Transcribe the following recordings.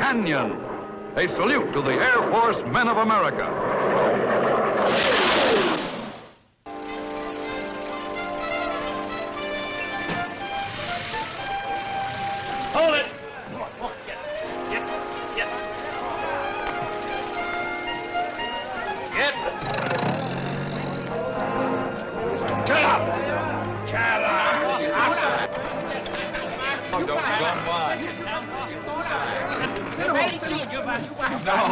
Canyon. A salute to the Air Force men of America. Hold it! Get! Shut up! Shut up! Oh, don't mind. No.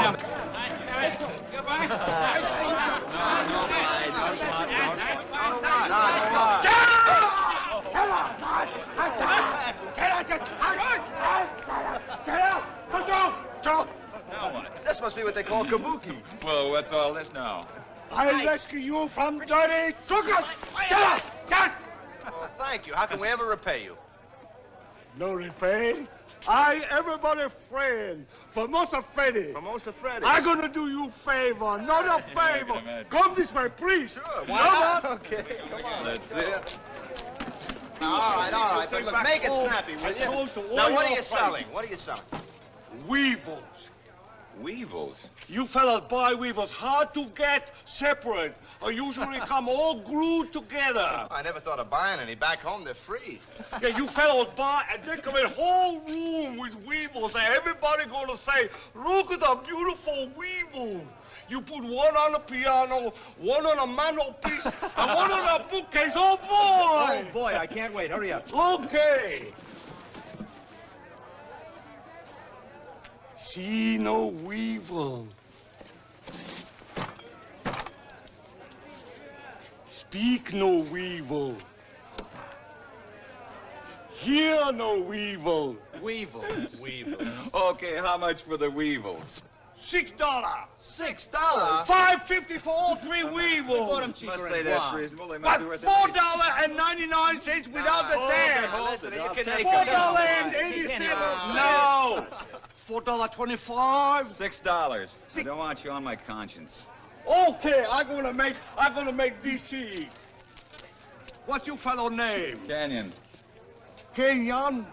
This must be what they call kabuki. Well, what's all this now? I rescue you from dirty sugar! Get up! Get! Well, thank you. How can we ever repay you? No repay. I everybody friend. Formosa Freddy. Formosa Freddy. I'm gonna do you a favor, not a favor. Come this way, please. Sure, why not? Okay, come on. That's it. All right. But look, make it snappy, will you? Now, what are you selling? What are you selling? Weevils. Weevils? You fellas buy weevils hard to get separate, or usually come all glued together. I never thought of buying any. Back home, they're free. Yeah, you fellows buy and they come in a whole room with weevils, and everybody gonna say, look at the beautiful weevil. You put one on the piano, one on a mantelpiece, and one on a bookcase. Oh, boy! Oh, boy, I can't wait. Hurry up. Okay. See no weevil. Speak no weevil. Hear no weevil. Weevils. Weevils. Okay, how much for the weevils? $6. $6? $5.50 for all three weevils. Must say that's reasonable. They But must be worth $4.99 without the tax. Listen, you can $4.80. No. $4.25. $6. I don't want you on my conscience. Okay, I'm gonna make DC. What's your fellow name? Canyon. Kenyon?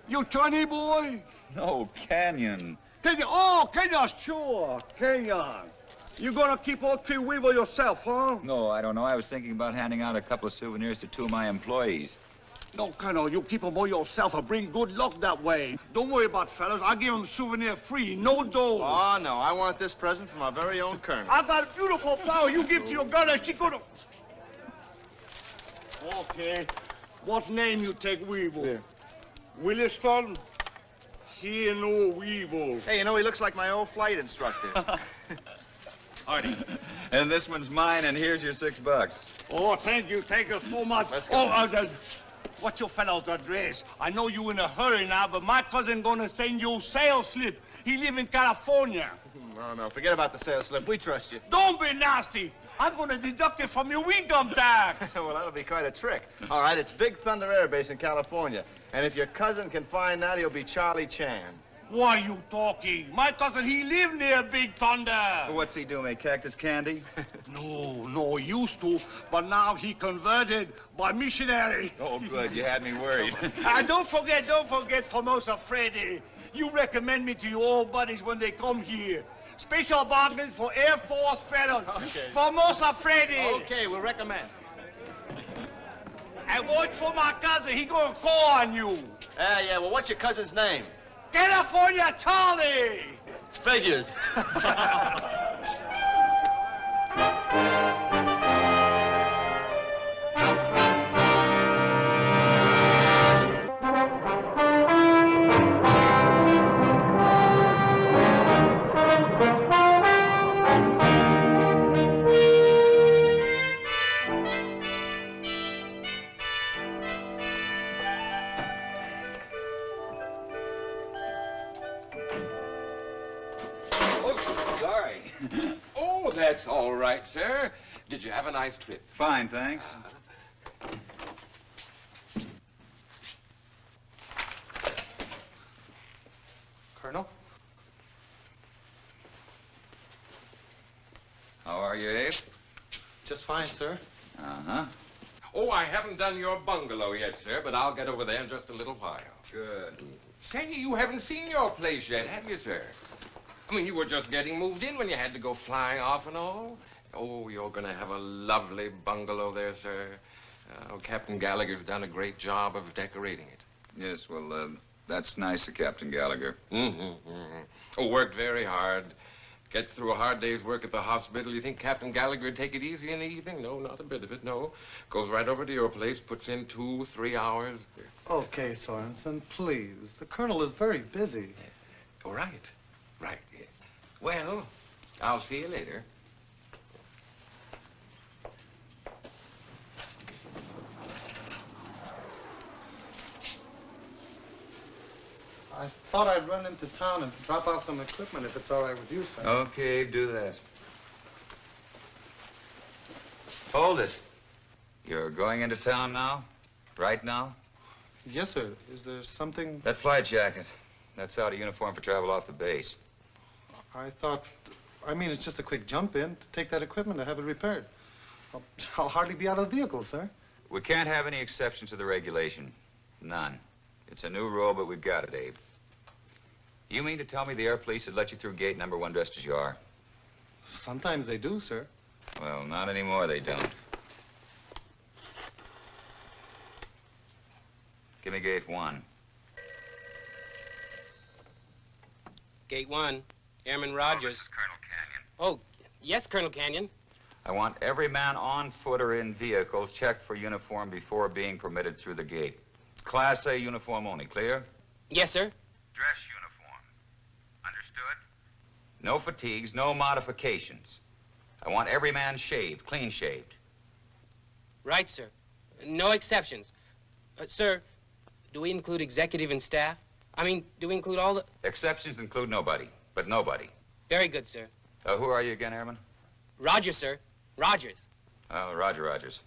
You Chinese boy? No, Canyon. Kenyon, oh, Kenyon, sure, Kenyon. You gonna keep all three weevil yourself, huh? No, I don't know. I was thinking about handing out a couple of souvenirs to two of my employees. No, Colonel, you keep them all yourself and bring good luck that way. Don't worry about fellas. I'll give them souvenir free, no dough. Oh, no, I want this present from our very own Colonel. I got a beautiful flower you give to your girl and she gonna... Okay. What name you take weevil? Yeah. Williston? Here no weevil. Hey, you know, he looks like my old flight instructor. Artie. And this one's mine, and here's your $6. Oh, thank you so much. Let's go. Oh, what's your fellow's address? I know you in a hurry now, but my cousin gonna send you sales slip. He live in California. No, forget about the sales slip. We trust you. Don't be nasty. I'm gonna deduct it from your income tax. Well, that'll be quite a trick. All right, it's Big Thunder Air Base in California. And if your cousin can find that, he'll be Charlie Chan. What are you talking? My cousin, he live near Big Thunder. What's he do, make cactus candy? No, used to, but now he converted by missionary. Oh, good. You had me worried. Don't forget Formosa Freddy. You recommend me to your old buddies when they come here. Special bargains for Air Force fellows. Okay. Formosa Freddy. Okay, we'll recommend. And watch for my cousin. He gonna call on you. Yeah, well, what's your cousin's name? California Charlie. Figures. Oh, that's all right, sir. Did you have a nice trip? Fine, thanks. Colonel? How are you, Abe? Just fine, sir. Uh-huh. Oh, I haven't done your bungalow yet, sir, but I'll get over there in just a little while. Good. Say, you haven't seen your place yet, have you, sir? I mean, you were just getting moved in when you had to go flying off and all. Oh, you're going to have a lovely bungalow there, sir. Captain Gallagher's done a great job of decorating it. Yes, well, that's nice of Captain Gallagher. Oh, worked very hard. Gets through a hard day's work at the hospital. You think Captain Gallagher would take it easy in the evening? No, not a bit of it, no. Goes right over to your place, puts in 2-3 hours. Okay, Sorensen, please. The Colonel is very busy. Oh, right. Right. Yeah. Well, I'll see you later. I thought I'd run into town and drop off some equipment if it's all right with you, sir. Okay, do that. Hold it. You're going into town now? Right now? Yes, sir. Is there something... That flight jacket. That's out of uniform for travel off the base. I thought... I mean, it's just a quick jump in to take that equipment to have it repaired. I'll hardly be out of the vehicle, sir. We can't have any exceptions to the regulation. None. It's a new rule, but we've got it, Abe. You mean to tell me the air police would let you through gate number 1 dressed as you are? Sometimes they do, sir. Well, not anymore, they don't. Give me gate 1. Gate 1, Airman Rogers. This is Colonel Canyon. Oh, yes, Colonel Canyon. I want every man on foot or in vehicle checked for uniform before being permitted through the gate. Class A uniform only, clear? Yes, sir. Dress uniform. Understood? No fatigues, no modifications. I want every man shaved, clean shaved. Right, sir. No exceptions. Sir, do we include executive and staff? I mean, do we include all the... Exceptions include nobody, but nobody. Very good, sir. Who are you again, Airman? Rogers, sir. Rogers. Oh, Roger Rogers.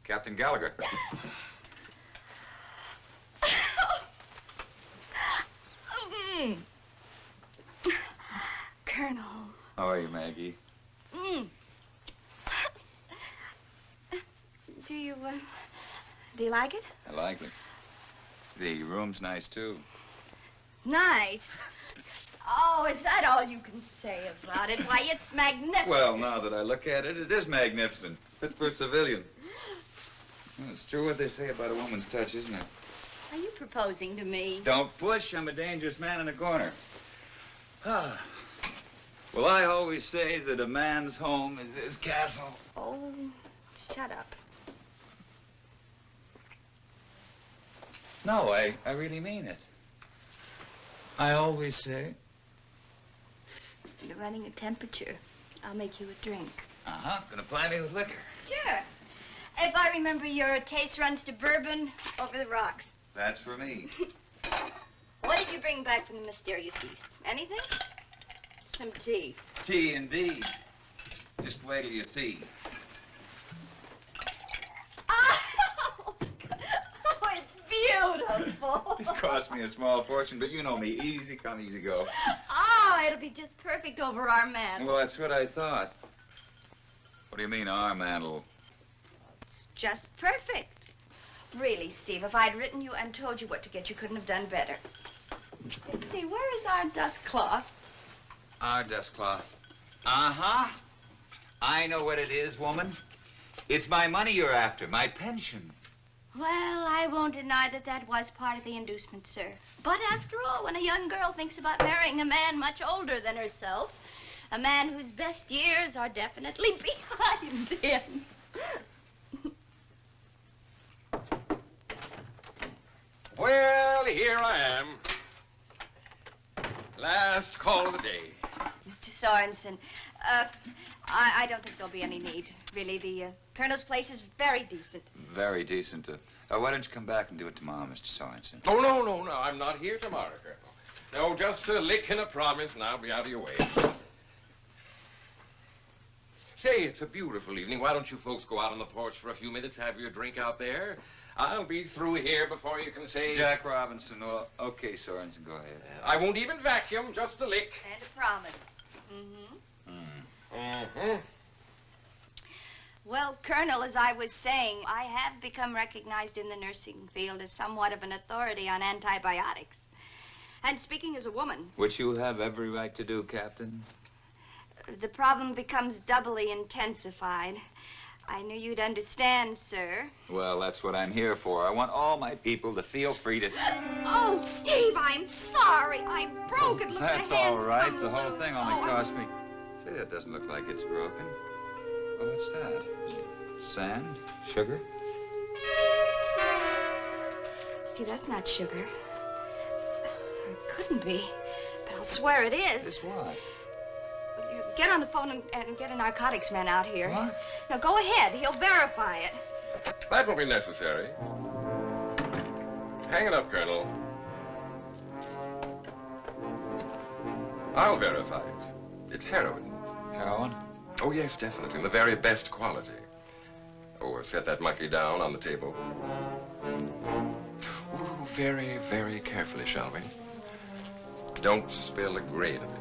Captain Gallagher. Colonel. How are you, Maggie? Do you like it? I like it. The room's nice, too. Nice. Oh, is that all you can say about it? Why, it's magnificent. Well, now that I look at it, it is magnificent. Fit for a civilian. Well, it's true what they say about a woman's touch, isn't it? Are you proposing to me? Don't push. I'm a dangerous man in a corner. Ah. Well, I always say that a man's home is his castle. Oh, shut up. No, I really mean it. I always say. You're running a temperature. I'll make you a drink. Uh-huh. Gonna ply me with liquor. Sure. If I remember, your taste runs to bourbon over the rocks. That's for me. What did you bring back from the mysterious East? Anything? Some tea. Tea, indeed. Just wait till you see. Oh, it's beautiful. It cost me a small fortune, but you know me. Easy come, easy go. Oh, it'll be just perfect over our mantel. Well, that's what I thought. What do you mean, our mantle? It's just perfect. Really, Steve, if I'd written you and told you what to get, you couldn't have done better. Let's see, where is our dust cloth? Our dust cloth. Uh-huh. I know what it is, woman. It's my money you're after, my pension. Well, I won't deny that that was part of the inducement, sir. But after all, when a young girl thinks about marrying a man much older than herself, a man whose best years are definitely behind him. Well, here I am. Last call of the day. Mr. Sorensen, I don't think there'll be any need. Really, the Colonel's place is very decent. Very decent. Why don't you come back and do it tomorrow, Mr. Sorensen? Oh, no, I'm not here tomorrow, Colonel. No, just a lick and a promise, and I'll be out of your way. Say, it's a beautiful evening. Why don't you folks go out on the porch for a few minutes, have your drink out there? I'll be through here before you can say... Jack Robinson. Well, okay, Sorensen, go ahead. I won't even vacuum, just a lick. And a promise. Well, Colonel, as I was saying, I have become recognized in the nursing field as somewhat of an authority on antibiotics. And speaking as a woman... Which you have every right to do, Captain. The problem becomes doubly intensified. I knew you'd understand, sir. Well, that's what I'm here for. I want all my people to feel free to... Oh, Steve, I'm sorry. I broke it. Look, That's the hands all right. come The whole loose. thing only Oh, cost me... Say, that doesn't look like it's broken. Oh, what's that? Sand? Sugar? Steve, that's not sugar. It couldn't be, but I'll swear it is. It's what? You get on the phone and get a narcotics man out here. What? Now, go ahead. He'll verify it. That won't be necessary. Hang it up, Colonel. I'll verify it. It's heroin. Heroin? Oh, yes, definitely. The very best quality. Oh, set that monkey down on the table. Ooh, very, very carefully, shall we? Don't spill a grain of it.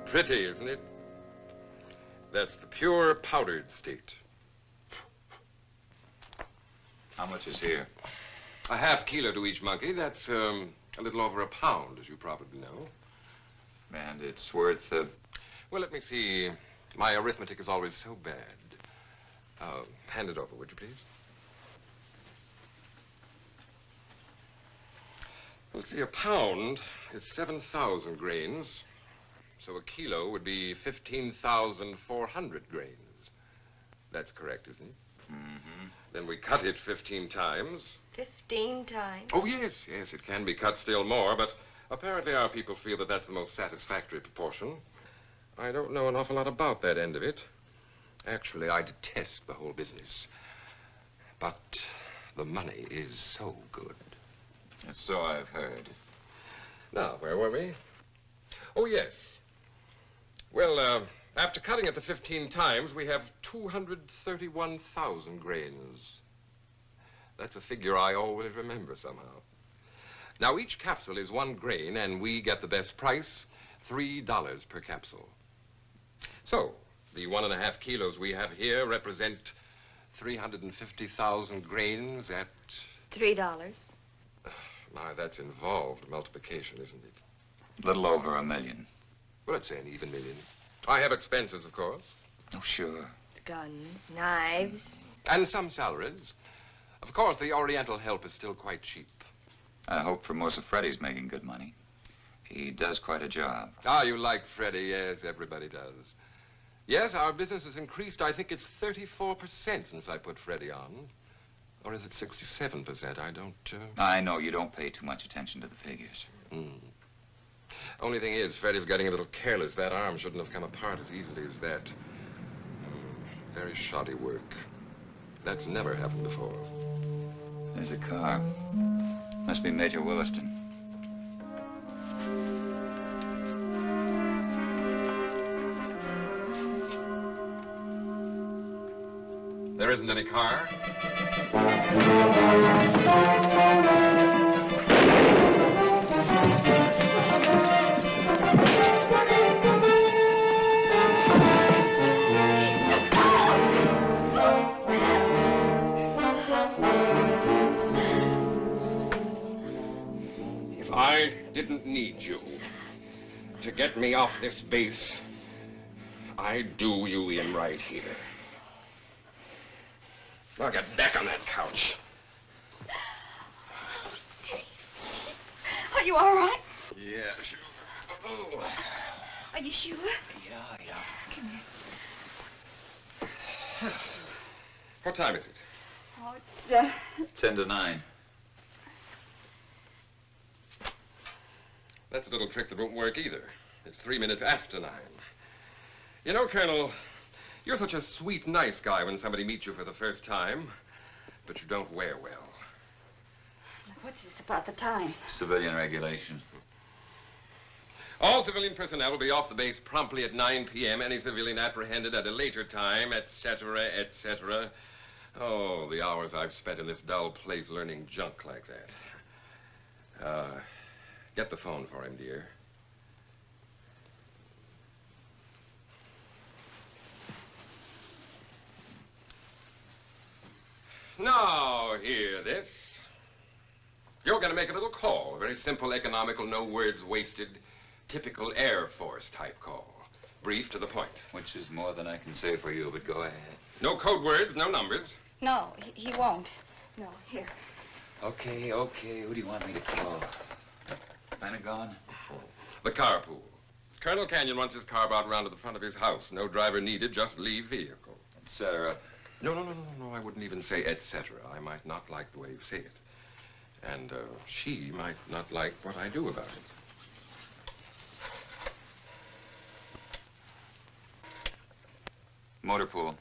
Pretty, isn't it? That's the pure powdered state. How much is here? A half kilo to each monkey. That's a little over a pound, as you probably know. And it's worth... Well, let me see. My arithmetic is always so bad. Hand it over, would you please? Let's see, a pound is 7,000 grains. So a kilo would be 15,400 grains. That's correct, isn't it? Mm-hmm. Then we cut it 15 times. 15 times? Oh, yes, yes, it can be cut still more, but apparently our people feel that that's the most satisfactory proportion. I don't know an awful lot about that end of it. Actually, I detest the whole business. But the money is so good. And so I've heard. Now, where were we? Oh, yes. Well, after cutting it the 15 times, we have 231,000 grains. That's a figure I always remember somehow. Now, each capsule is 1 grain, and we get the best price, $3 per capsule. So, the 1.5 kilos we have here represent 350,000 grains at... $3. My, that's involved multiplication, isn't it? Little over $1 million. Well, let's say an even million. I have expenses, of course. Oh, sure. Guns, knives. And some salaries. Of course, the Oriental help is still quite cheap. I hope Formosa Freddy's making good money. He does quite a job. Ah, you like Freddie. Yes, everybody does. Yes, our business has increased. I think it's 34% since I put Freddie on. Or is it 67%? I don't... I know you don't pay too much attention to the figures. Only thing is, Freddie's getting a little careless. That arm shouldn't have come apart as easily as that. Very shoddy work. That's never happened before. There's a car. Must be Major Williston. There isn't any car. If I didn't need you to get me off this base, I'd do you in right here. Now get back on that couch. Steve, are you all right? Yeah, sure. Oh. Are you sure? Yeah. Come here. What time is it? it's, 10 to 9. That's a little trick that won't work either. It's 3 minutes after 9. You know, Colonel, you're such a sweet, nice guy when somebody meets you for the first time, but you don't wear well. What's this about the time? Civilian regulation. All civilian personnel will be off the base promptly at 9 p.m. Any civilian apprehended at a later time, etc., etc. Oh, the hours I've spent in this dull place learning junk like that. Get the phone for him, dear. Now, hear this. You're going to make a little call, a very simple, economical, no words wasted, typical Air Force type call. Brief to the point. Which is more than I can say for you, but go ahead. No code words, no numbers. No, he won't. No, here. Okay, okay. Who do you want me to call? Pentagon? The Carpool. Colonel Canyon wants his car brought around to the front of his house. No driver needed, just leave vehicle. Etc. No, I wouldn't even say etc. I might not like the way you say it. And she might not like what I do about it. Motor pool.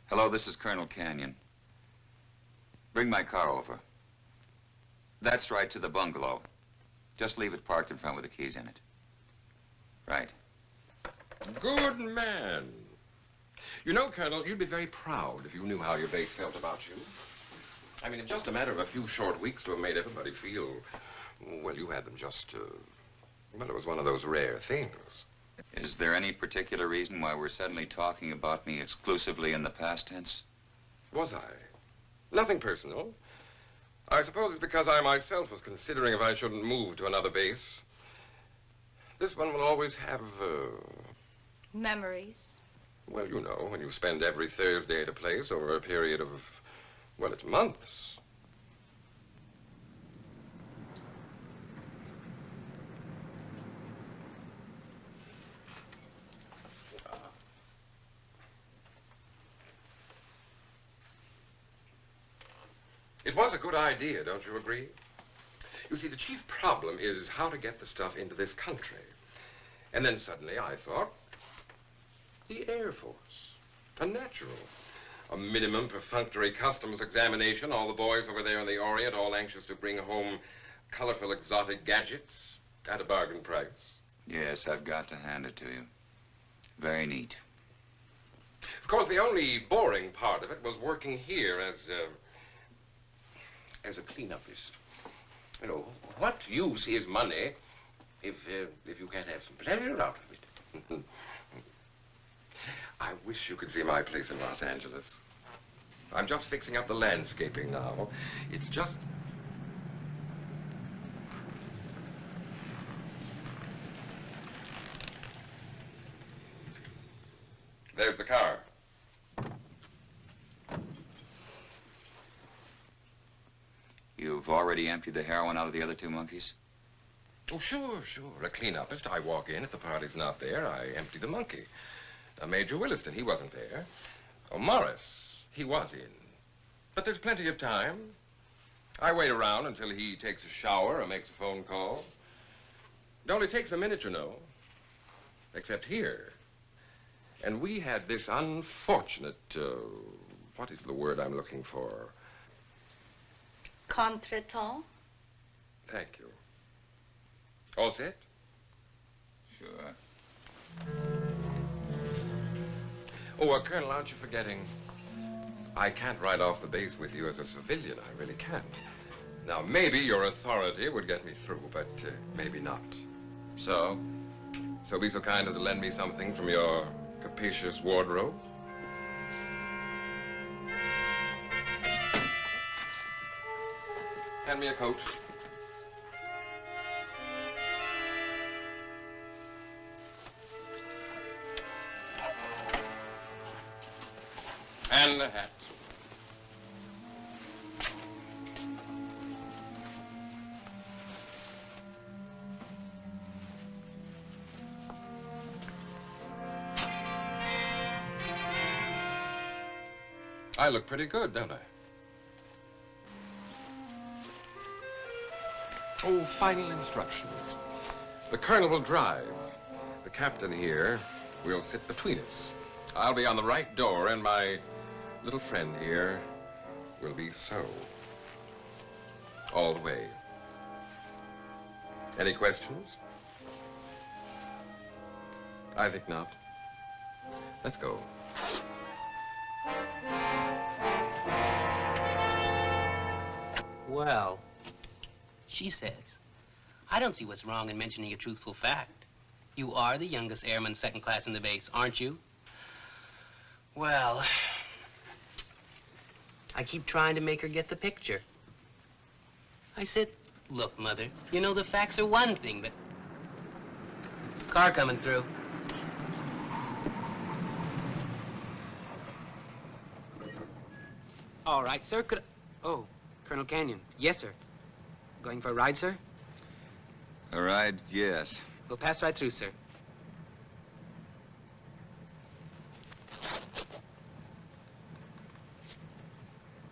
Hello, this is Colonel Canyon. Bring my car over. That's right, to the bungalow. Just leave it parked in front with the keys in it. Right. Good man. You know, Colonel, you'd be very proud if you knew how your base felt about you. I mean, in just a matter of a few short weeks to have made everybody feel, well, you had them just, well, it was one of those rare things. Is there any particular reason why we're suddenly talking about me exclusively in the past tense? Was I? Nothing personal. I suppose it's because I myself was considering if I shouldn't move to another base. This one will always have, Memories. well, you know, when you spend every Thursday at a place over a period of, well, it's months. It was a good idea, don't you agree? You see, the chief problem is how to get the stuff into this country. And then suddenly I thought, the Air Force, a natural. A minimum perfunctory customs examination, all the boys over there in the Orient, all anxious to bring home colorful exotic gadgets at a bargain price. Yes, I've got to hand it to you. Very neat. Of course, the only boring part of it was working here as a cleanupist. You know, what use is money if you can't have some pleasure out of it? I wish you could see my place in Los Angeles. I'm just fixing up the landscaping now. It's just... There's the car. You've already emptied the heroin out of the other two monkeys? Oh, sure. A cleanupist. I walk in. If the party's not there, I empty the monkey. Major Williston, he wasn't there. Oh, Morris, he was in. But there's plenty of time. I wait around until he takes a shower or makes a phone call. It only takes a minute, you know. Except here. And we had this unfortunate, what is the word I'm looking for? Contretemps. Thank you. All set? Sure. Oh, Colonel, aren't you forgetting? I can't ride off the base with you as a civilian. I really can't. Now, maybe your authority would get me through, but maybe not. So? So be so kind as to lend me something from your capacious wardrobe. Hand me a coat. And a hat. I look pretty good, don't I? Oh, final instructions. The colonel will drive. The captain here will sit between us. I'll be on the right door, and my little friend here will be so. All the way. Any questions? I think not. Let's go. Well, she says, I don't see what's wrong in mentioning a truthful fact. You are the youngest airman second class in the base, aren't you? Well, I keep trying to make her get the picture. I said, look, Mother, you know the facts are one thing, but... Car coming through. All right, sir, could I... Oh, Colonel Canyon. Yes, sir. Going for a ride, sir? A ride, yes. We'll pass right through, sir.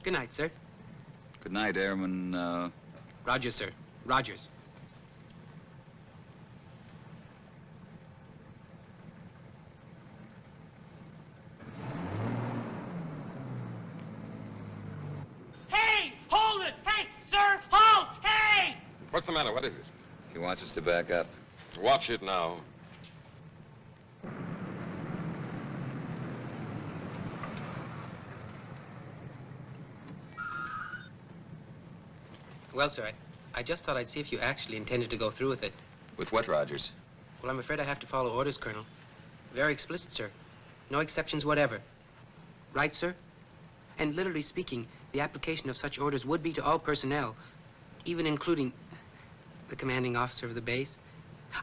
Good night, sir. Good night, Airman, Rogers, sir. Rogers. Hey! Hold it! Hey, sir! Halt! Hey! What's the matter? What is it? He wants us to back up. Watch it now. Well, sir, I just thought I'd see if you actually intended to go through with it. With what, Rogers? Well, I'm afraid I have to follow orders, Colonel. Very explicit, sir. No exceptions whatever. Right, sir? And literally speaking, the application of such orders would be to all personnel, even including the commanding officer of the base.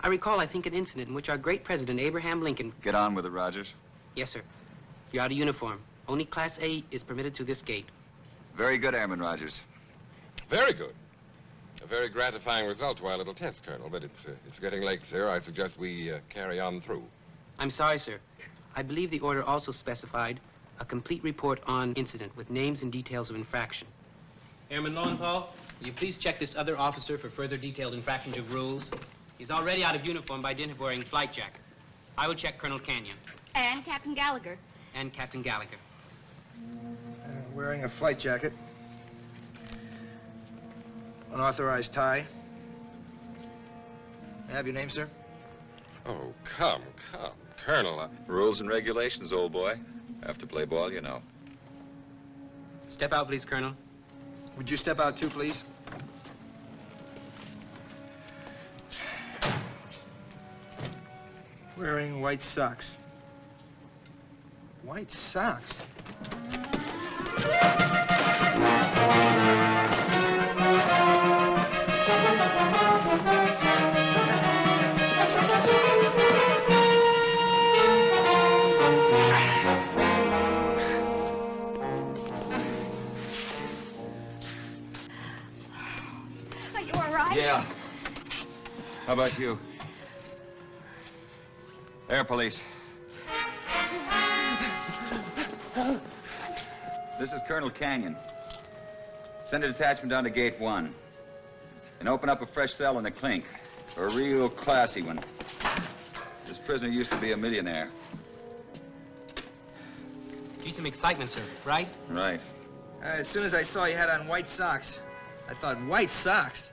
I recall, I think, an incident in which our great president, Abraham Lincoln... Get on with it, Rogers. Yes, sir. You're out of uniform. Only Class A is permitted through this gate. Very good, Airman Rogers. Very good. A very gratifying result to our little test, Colonel, but it's getting late, sir. I suggest we carry on through. I'm sorry, sir. I believe the order also specified a complete report on incident with names and details of infraction. Airman Lowenthal, will you please check this other officer for further detailed infraction to rules? He's already out of uniform by dint of wearing flight jacket. I will check Colonel Canyon. And Captain Gallagher. And Captain Gallagher. Wearing a flight jacket. Unauthorized tie. May I have your name, sir? Oh, come. Colonel, Rules and regulations, old boy. Have to play ball, you know. Step out, please, Colonel. Would you step out too, please? Wearing white socks. White socks? Are you all right? Yeah. How about you? Air police. This is Colonel Canyon. Send a detachment down to Gate 1. And open up a fresh cell in the clink. A real classy one. This prisoner used to be a millionaire. Give some excitement, sir, right? Right. As soon as I saw you had on white socks, I thought, white socks?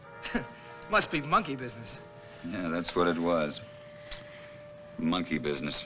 Must be monkey business. Yeah, that's what it was. Monkey business.